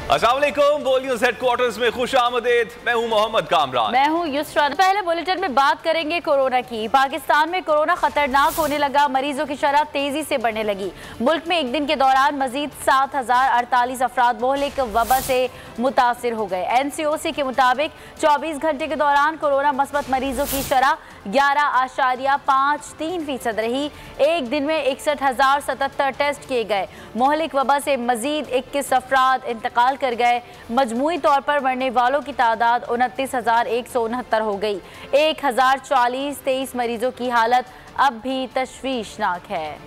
अस्सलाम वालेकुम, बोल न्यूज़ हेडक्वार्टर्स में खुश आमदेद। मैं हूं मोहम्मद कामरान। मैं हूं युसरा। पहले बुलेटिन में बात करेंगे कोरोना की। पाकिस्तान में कोरोना खतरनाक होने लगा, मरीजों की शरह तेजी से बढ़ने लगी। मुल्क में एक दिन के दौरान मजीद 7048 अफराद मोहलिक वबा से मुतासिर हो गए। NCOC के मुताबिक 24 घंटे के दौरान कोरोना मस्बत मरीजों की शरह 11.53% रही। एक दिन में 61,077 टेस्ट किए गए। मोहलिक वबा से मजीद 21 अफराद इंतकाल कर गए। मजमूई तौर पर मरने वालों की तादाद 29,169 हो गई। 1040 मरीजों की हालत अब भी तशवीशनाक है।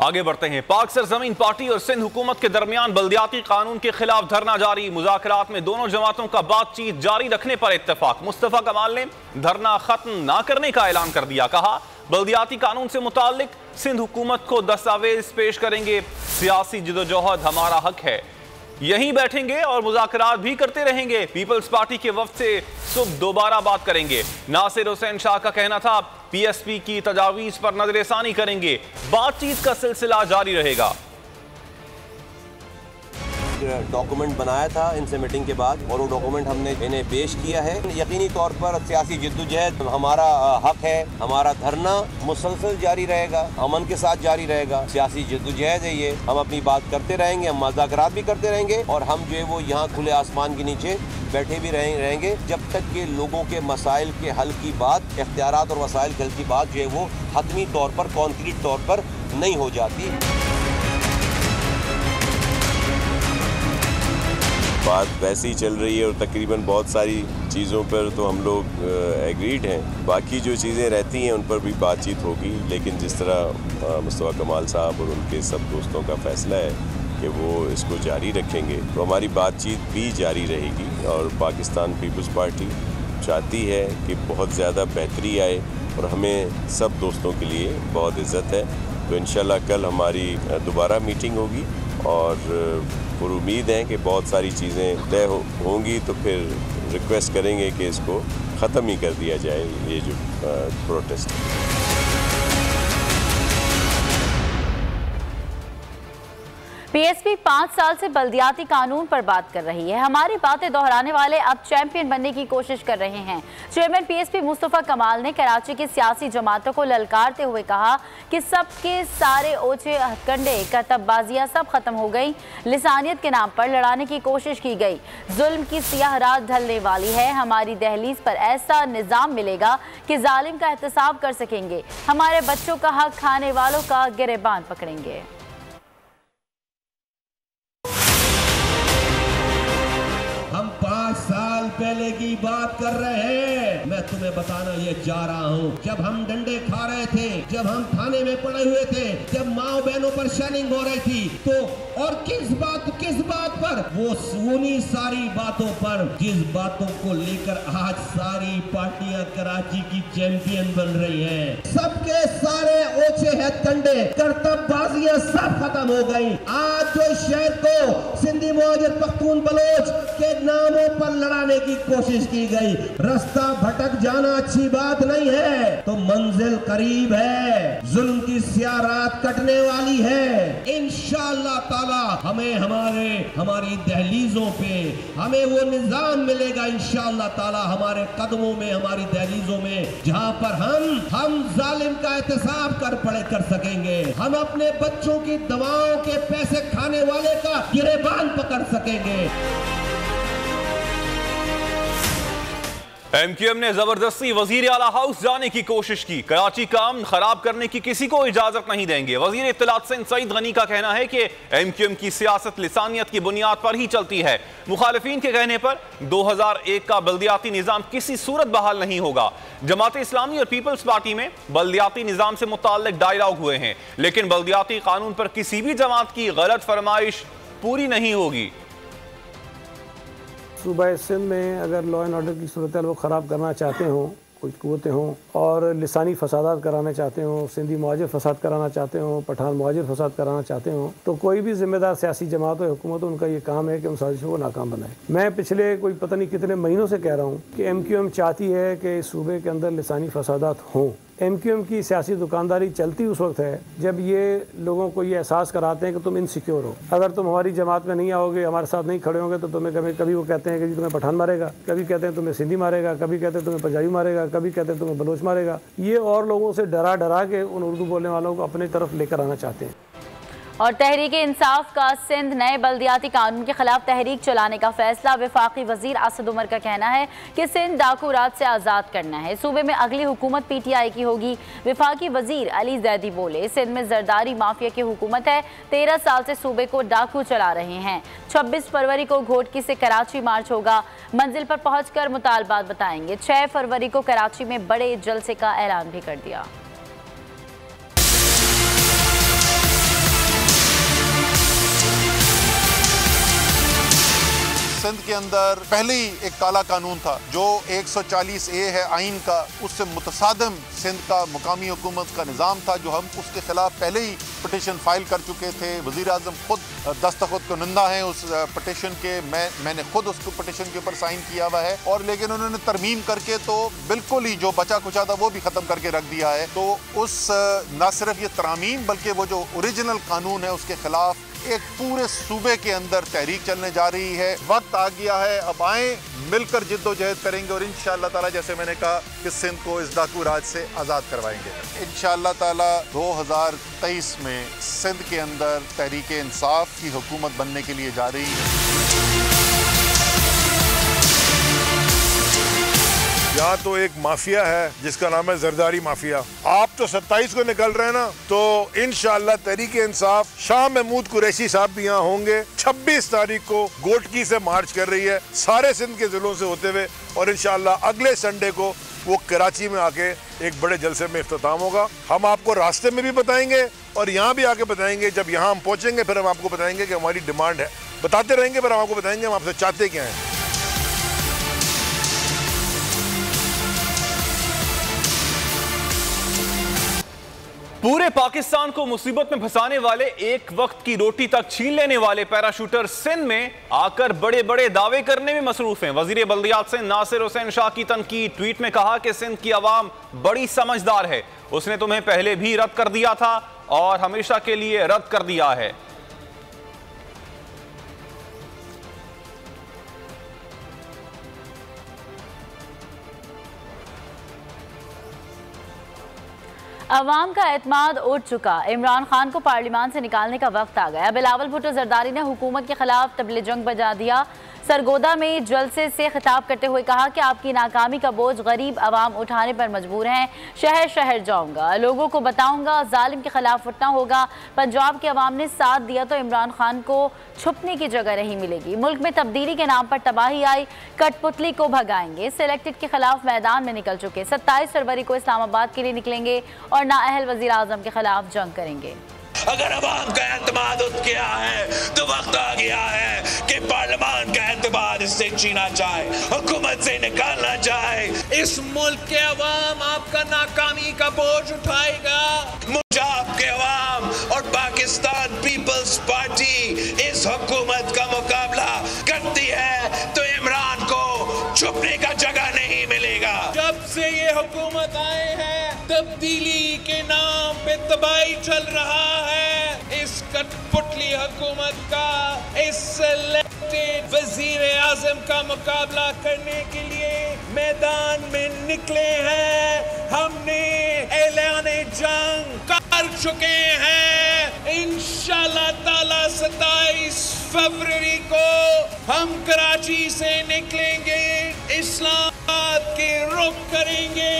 आगे बढ़ते हैं। पाक सरजमीन पार्टी और सिंध हुकूमत के दरमियान बल्दियाती कानून के खिलाफ धरना जारी। मुज़ाकरात में दोनों जमातों का बातचीत जारी रखने पर इत्तेफाक। मुस्तफा कमाल ने धरना खत्म न करने का ऐलान कर दिया। कहा, बल्दियाती कानून से मुताल्लिक सिंध हुकूमत को दस्तावेज पेश करेंगे। सियासी जिदोजहद हमारा हक है, यहीं बैठेंगे और मुज़ाकरात भी करते रहेंगे। पीपल्स पार्टी के वफ्द से सुबह दोबारा बात करेंगे। नासिर हुसैन शाह का कहना था, PSP की तजावीज़ पर नजरसानी करेंगे। बातचीत का सिलसिला जारी रहेगा। डॉक्यूमेंट बनाया था इनसे मीटिंग के बाद और वो डॉक्यूमेंट हमने इन्हें पेश किया है। यकीनी तौर पर सियासी जिद्दोजहद हमारा हक है, हमारा धरना मुसलसल जारी रहेगा, अमन के साथ जारी रहेगा। सियासी जिद्दोजहद है ये, हम अपनी बात करते रहेंगे, हम मुज़ाकरात भी करते रहेंगे और हम जो है वो यहाँ खुले आसमान के नीचे बैठे भी रहेंगे जब तक कि लोगों के मसाइल के हल की बात, इख्तियारात और वसाइल के हल की बात जो है वो हतमी तौर पर, कॉन्क्रीट तौर पर नहीं हो जाती। बात वैसे ही चल रही है और तकरीबन बहुत सारी चीज़ों पर तो हम लोग एग्रीड हैं। बाकी जो चीज़ें रहती हैं उन पर भी बातचीत होगी, लेकिन जिस तरह मुस्तफा कमाल साहब और उनके सब दोस्तों का फैसला है कि वो इसको जारी रखेंगे, तो हमारी बातचीत भी जारी रहेगी। और पाकिस्तान पीपल्स पार्टी चाहती है कि बहुत ज़्यादा बेहतरी आए और हमें सब दोस्तों के लिए बहुत इज़्ज़त है। तो इंशाल्लाह कल हमारी दोबारा मीटिंग होगी और और उम्मीद है कि बहुत सारी चीज़ें तय होंगी, तो फिर रिक्वेस्ट करेंगे कि इसको ख़त्म ही कर दिया जाए, ये जो प्रोटेस्ट है। PSP 5 साल से बल्दियाती कानून पर बात कर रही है। हमारी बातें दोहराने वाले अब चैंपियन बनने की कोशिश कर रहे हैं। चेयरमैन PSP मुस्तफा कमाल ने कराची की सियासी जमातों को ललकारते हुए कहा कि सबके सारे ओछे हथकंडे, करतबबाजियां सब खत्म हो गई। लिसानियत के नाम पर लड़ाने की कोशिश की गई। जुल्म की सियाह रात ढलने वाली है। हमारी दहलीज पर ऐसा निज़ाम मिलेगा कि जालिम का एहतसाब कर सकेंगे। हमारे बच्चों का हक खाने वालों का गिरेबान पकड़ेंगे। हम 5 साल पहले की बात कर रहे हैं। मैं तुम्हें बताना ये जा रहा हूँ, जब हम डंडे खा रहे थे, जब हम थाने में पड़े हुए थे, जब माँ बहनों पर शेनिंग हो रही थी, तो और किस बात पर, वो उन्हीं सारी बातों पर, जिस बातों को लेकर आज सारी पार्टियां कराची की चैंपियन बन रही हैं। सबके सारे ओछे हथकंडे, करतबबाजियां सब खत्म हो गई। आज जो शहर को सिंधी मुहाजिर पख्तून बलोच के नामों पर लड़ाने की कोशिश की गई, रास्ता भटक जाना अच्छी बात नहीं है, तो मंजिल करीब है। जुल्म की स्याह रात कटने वाली है। इंशाअल्लाह ताला हमें हमारी दहलीजों पे हमें वो निजाम मिलेगा। इंशाअल्लाह ताला हमारे कदमों में, हमारी दहलीजों में, जहां पर हम जालिम का एहतसाब कर सकेंगे। हम अपने बच्चों की दवाओं के पैसे खाने वाले का गिरेबान पकड़ सकेंगे। MQM ने जबरदस्ती वजीर आला हाउस जाने की कोशिश की। कराची का अमन खराब करने की किसी को इजाजत नहीं देंगे। वजीर इत्तलात सिंध सईद गनी का कहना है कि MQM की सियासत लिसानियत की बुनियाद पर ही चलती है। मुखालिफिन के कहने पर 2001 का बल्दियाती निज़ाम किसी सूरत बहाल नहीं होगा। जमात इस्लामी और पीपल्स पार्टी में बल्दियाती निज़ाम से मुताल्लिक डायलॉग हुए हैं, लेकिन बल्दियाती कानून पर किसी भी जमात की गलत फरमाइश पूरी नहीं होगी। सूबा सिंध में अगर लॉ एंड ऑर्डर की सूरत वो ख़राब करना चाहते हों, कुछ कुव्वतें हों और लिसानी फसादात कराना चाहते हों, सिंधी मुहाजिर फसाद कराना चाहते हों, पठान मुहाजिर फसाद कराना चाहते हों, तो कोई भी जिम्मेदार सियासी जमात हो, हुकूमत हो, उनका ये काम है कि उन साजिशों को नाकाम बनाए। मैं पिछले कोई पता नहीं कितने महीनों से कह रहा हूँ कि MQM चाहती है कि सूबे के अंदर लिसानी फसादात हों, MQM की सियासी दुकानदारी चलती उस वक्त है जब ये लोगों को ये एहसास कराते हैं कि तुम इनसिक्योर हो, अगर तुम हमारी जमात में नहीं आओगे, हमारे साथ नहीं खड़े होंगे तो तुम्हें कभी वो कहते हैं कि जी तुम्हें पठान मारेगा, कभी कहते हैं तुम्हें सिंधी मारेगा, कभी कहते हैं तुम्हें पंजाबी मारेगा, कभी कहते हैं तुम्हें बलोच मारेगा। ये और लोगों से डरा के उन उर्दू बोलने वालों को अपनी तरफ लेकर आना चाहते हैं। और तहरीक इंसाफ का सिंध नए बल्दियाती कानून के खिलाफ तहरीक चलाने का फैसला। वफाकी वजीर असद उमर का कहना है कि सिंध डाकू राज से आज़ाद करना है। सूबे में अगली हुकूमत PTI की होगी। वफाकी वजीर अली जैदी बोले, सिंध में जरदारी माफिया की हुकूमत है, 13 साल से सूबे को डाकू चला रहे हैं। 26 फरवरी को घोटकी से कराची मार्च होगा। मंजिल पर पहुंचकर मुतालबात बताएंगे। 6 फरवरी को कराची में बड़े जलसे का ऐलान भी कर दिया। सिंध के अंदर पहले ही एक काला कानून था जो 140A है आइन का, उससे मुतसादिम सिंध का मुकामी हुकूमत का निज़ाम था, जो हम उसके खिलाफ पहले ही पटिशन फाइल कर चुके थे। वज़ीर आज़म खुद दस्तखत कुनिंदा हैं उस पटिशन के। मैंने खुद उसको पटिशन के ऊपर साइन किया हुआ है, और लेकिन उन्होंने तरमीम करके तो बिल्कुल ही जो बचा कुचा था वो भी ख़त्म करके रख दिया है। तो उस न सिर्फ ये तरमीम बल्कि वो जो ओरिजिनल कानून है उसके खिलाफ एक पूरे सूबे के अंदर तहरीक चलने जा रही है। वक्त आ गया है, अब आए मिलकर जिद्दोजहद करेंगे और इंशाअल्लाह ताला, जैसे मैंने कहा, कि सिंध को इस डाकू राज से आज़ाद करवाएंगे। इंशाअल्लाह ताला 2023 में सिंध के अंदर तहरीक इंसाफ की हुकूमत बनने के लिए जा रही है। यहाँ तो एक माफिया है जिसका नाम है जरदारी माफिया। आप तो 27 को निकल रहे हैं ना, तो इंशाअल्लाह तहरीक इंसाफ शाह महमूद कुरैशी साहब भी यहाँ होंगे। 26 तारीख को गोटकी से मार्च कर रही है सारे सिंध के जिलों से होते हुए, और इंशाअल्लाह अगले संडे को वो कराची में आके एक बड़े जलसे में इख्तिताम होगा। हम आपको रास्ते में भी बताएंगे और यहाँ भी आके बताएंगे। जब यहाँ हम पहुँचेंगे फिर हम आपको बताएंगे कि हमारी डिमांड है, बताते रहेंगे, फिर हम आपको बताएंगे हम आपसे चाहते क्या हैं। पूरे पाकिस्तान को मुसीबत में फंसाने वाले, एक वक्त की रोटी तक छीन लेने वाले पैराशूटर सिंध में आकर बड़े बड़े दावे करने में मसरूफ हैं। वजीर बल्दियात सिंध नासिर हुसैन शाह की तनकीद। ट्वीट में कहा कि सिंध की आवाम बड़ी समझदार है, उसने तुम्हें पहले भी रद्द कर दिया था और हमेशा के लिए रद्द कर दिया है। अवाम का एतमाद उठ चुका। इमरान खान को पार्लियामान से निकालने का वक्त आ गया। बिलावल भुट्टो जरदारी ने हुकूमत के खिलाफ तबले जंग बजा दिया। सरगोदा में जलसे से खिताब करते हुए कहा कि आपकी नाकामी का बोझ गरीब अवाम उठाने पर मजबूर हैं। शहर शहर जाऊंगा, लोगों को बताऊंगा, जालिम के खिलाफ उठना होगा। पंजाब के अवाम ने साथ दिया तो इमरान खान को छुपने की जगह नहीं मिलेगी। मुल्क में तब्दीली के नाम पर तबाही आई, कठपुतली को भगाएंगे। सिलेक्टेड के खिलाफ मैदान में निकल चुके। 27 फरवरी को इस्लामाबाद के लिए निकलेंगे और नाअहल वजीर आजम के खिलाफ जंग करेंगे। अगर अवाम का एतमाद उठ गया है तो वक्त आ गया है कि पार्लियामान का एतमाद इससे छीना जाए, हुकूमत से निकालना चाहे। इस मुल्क के अवाम आपका नाकामी का बोझ उठाएगा। पंजाब के अवाम और पाकिस्तान पीपल्स पार्टी इस हुकूमत का मुकाबला करती है तो इमरान को छुपने का जगह नहीं मिलेगा। जब से ये हुकूमत आए हैं तब्दीली के नाम पे तबाही चल रहा है। इस कठपुतली हुकूमत का, इस सिलेक्टेड वजीर आजम का मुकाबला करने के लिए मैदान में निकले हैं। हमने ऐलाने जंग कर चुके हैं। इंशाअल्लाह ताला 27 फरवरी को हम कराची से निकलेंगे, इस्लामाबाद के रुख करेंगे।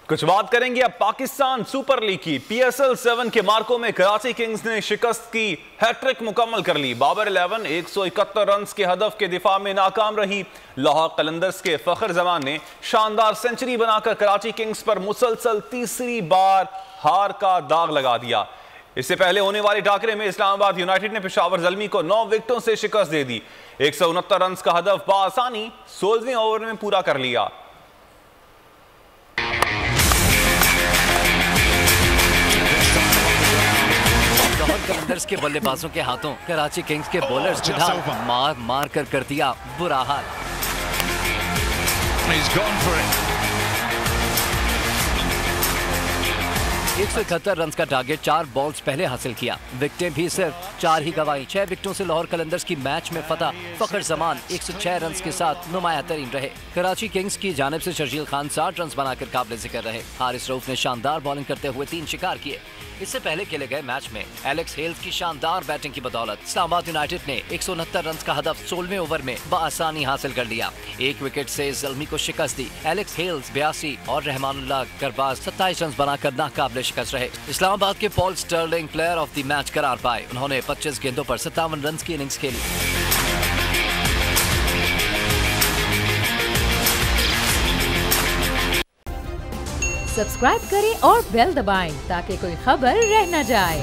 कुछ बात करेंगे अब पाकिस्तान सुपर लीग की। PSL 7 के मार्कों में कराची किंग्स ने शिकस्त की हैट्रिक मुकम्मल कर ली। बाबर 11 171 रन के हदफ के दिफा में नाकाम रही। लाहौर कलंदर्स के फखर जमान ने शानदार सेंचुरी बनाकर कराची किंग्स पर मुसलसल तीसरी बार हार का दाग लगा दिया। इससे पहले होने वाले टाकरे में इस्लामाबाद यूनाइटेड ने पेशावर ज़ल्मी को 9 विकेटों से शिकस्त दे दी। 169 रन का हदफ बासानी 16वें ओवर में पूरा कर लिया। कलंदर्स के बल्लेबाजों के हाथों कराची किंग्स के बॉलर्स मार कर दिया बुरा हाल। He's gone for it. 171 run का टारगेट 4 बॉल्स पहले हासिल किया। विकेटें भी सिर्फ 4 ही गंवाई। 6 विकेटों से लाहौर कलंदर्स की मैच में फतह। फखर जमान 106 रन के साथ नुमाया तरीन रहे। कराची किंग्स की जानिब से शर्जील खान 60 रन बनाकर काबिल जिक्र रहे। हारिस रऊफ ने शानदार बॉलिंग करते हुए 3 शिकार किए। इससे पहले खेले गए मैच में एलेक्स हेल्स की शानदार बैटिंग की बदौलत इस्लामाबाद यूनाइटेड ने 169 रन का हदफ 16वें ओवर में बआसानी हासिल कर लिया। 1 विकेट से ज़ल्मी को शिकस्त दी। एलेक्स हेल्स 82 और रहमानुल्लाह गरबाज 27 रन बनाकर नाकाबिल शिकस्त रहे। इस्लामाबाद के Paul Stirling player of the match करार पाए। उन्होंने 25 गेंदों पर 57 रन की इनिंग्स खेली। सब्सक्राइब करें और बेल दबाएं ताकि कोई खबर रह न जाए।